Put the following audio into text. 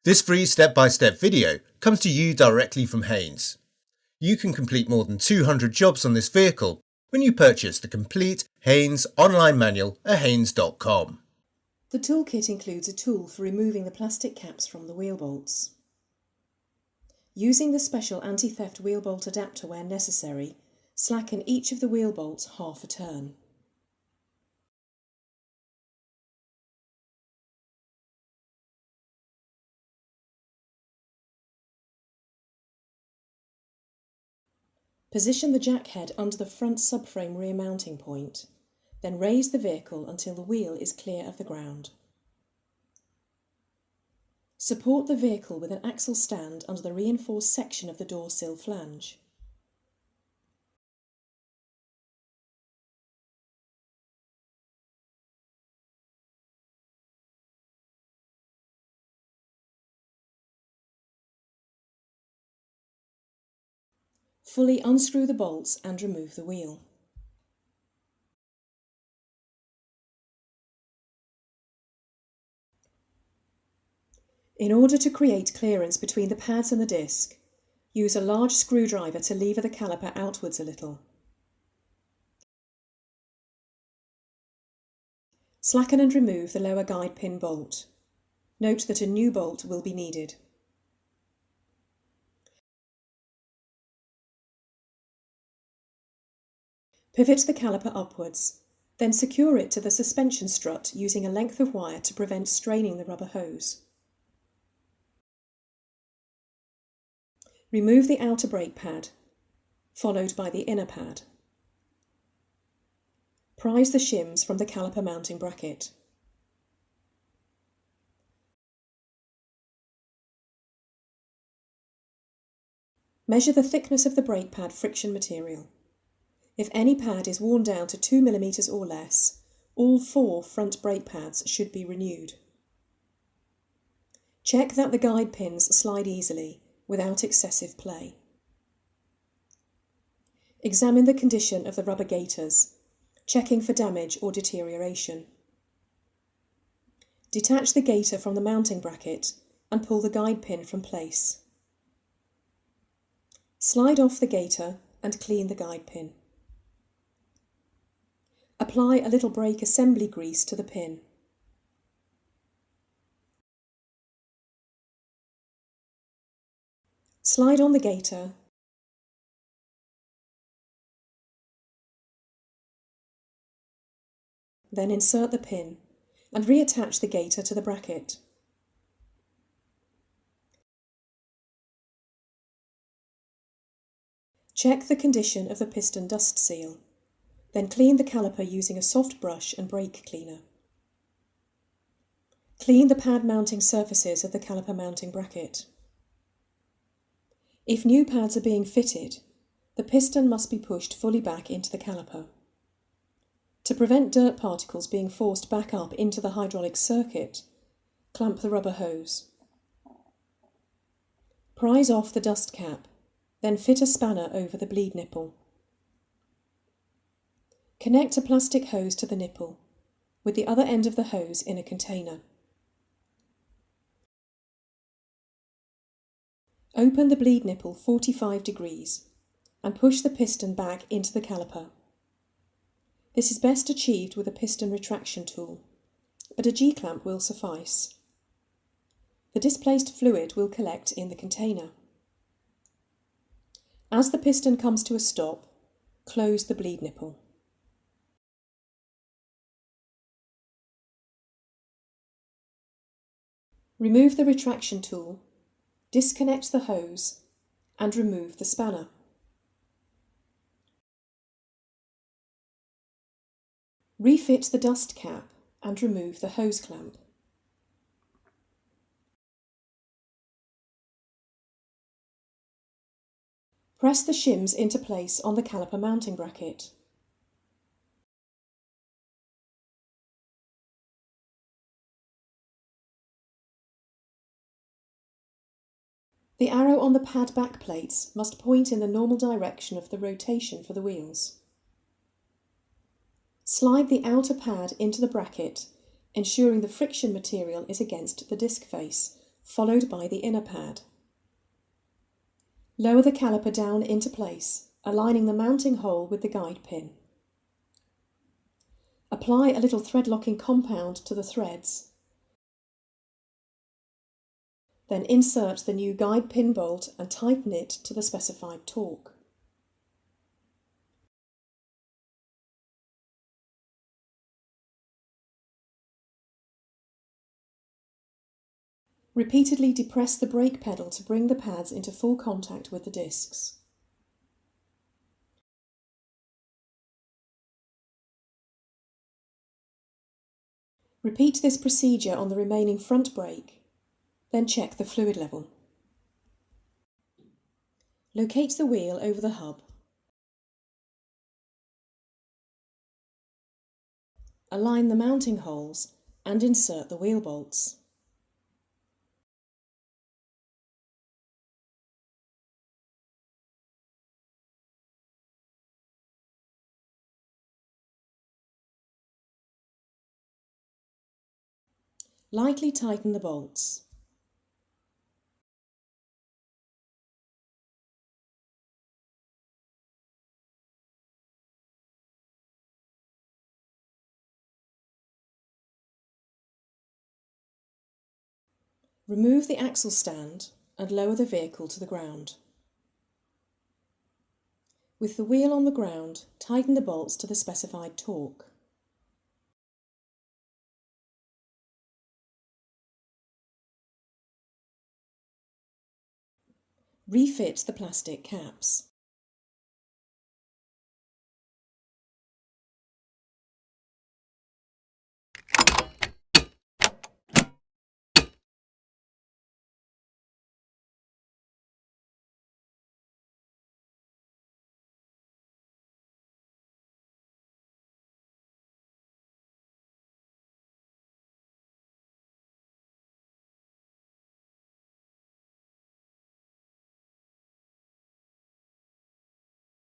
This free step-by-step video comes to you directly from Haynes. You can complete more than 200 jobs on this vehicle when you purchase the complete Haynes online manual at haynes.com. The toolkit includes a tool for removing the plastic caps from the wheel bolts. Using the special anti-theft wheel bolt adapter where necessary, slacken each of the wheel bolts half a turn. Position the jack head under the front subframe rear mounting point, then raise the vehicle until the wheel is clear of the ground. Support the vehicle with an axle stand under the reinforced section of the door sill flange. Fully unscrew the bolts and remove the wheel. In order to create clearance between the pads and the disc, use a large screwdriver to lever the caliper outwards a little. Slacken and remove the lower guide pin bolt. Note that a new bolt will be needed. Pivot the caliper upwards, then secure it to the suspension strut using a length of wire to prevent straining the rubber hose. Remove the outer brake pad, followed by the inner pad. Prise the shims from the caliper mounting bracket. Measure the thickness of the brake pad friction material. If any pad is worn down to 2 mm or less, all 4 front brake pads should be renewed. Check that the guide pins slide easily, without excessive play. Examine the condition of the rubber gaiters, checking for damage or deterioration. Detach the gaiter from the mounting bracket and pull the guide pin from place. Slide off the gaiter and clean the guide pin. Apply a little brake assembly grease to the pin. Slide on the gaiter then insert the pin and reattach the gaiter to the bracket. Check the condition of the piston dust seal, then clean the caliper using a soft brush and brake cleaner. Clean the pad mounting surfaces of the caliper mounting bracket. If new pads are being fitted, the piston must be pushed fully back into the caliper. To prevent dirt particles being forced back up into the hydraulic circuit, clamp the rubber hose. Prise off the dust cap, then fit a spanner over the bleed nipple. Connect a plastic hose to the nipple, with the other end of the hose in a container. Open the bleed nipple 45 degrees and push the piston back into the caliper. This is best achieved with a piston retraction tool, but a G-clamp will suffice. The displaced fluid will collect in the container. As the piston comes to a stop, close the bleed nipple. Remove the retraction tool, disconnect the hose, and remove the spanner. Refit the dust cap and remove the hose clamp. Press the shims into place on the caliper mounting bracket. The arrow on the pad back plates must point in the normal direction of the rotation for the wheels. Slide the outer pad into the bracket, ensuring the friction material is against the disc face, followed by the inner pad. Lower the caliper down into place, aligning the mounting hole with the guide pin. Apply a little thread locking compound to the threads. Then insert the new guide pin bolt and tighten it to the specified torque. Repeatedly depress the brake pedal to bring the pads into full contact with the discs. Repeat this procedure on the remaining front brake, then check the fluid level. Locate the wheel over the hub. Align the mounting holes and insert the wheel bolts. Lightly tighten the bolts. Remove the axle stand and lower the vehicle to the ground. With the wheel on the ground, tighten the bolts to the specified torque. Refit the plastic caps.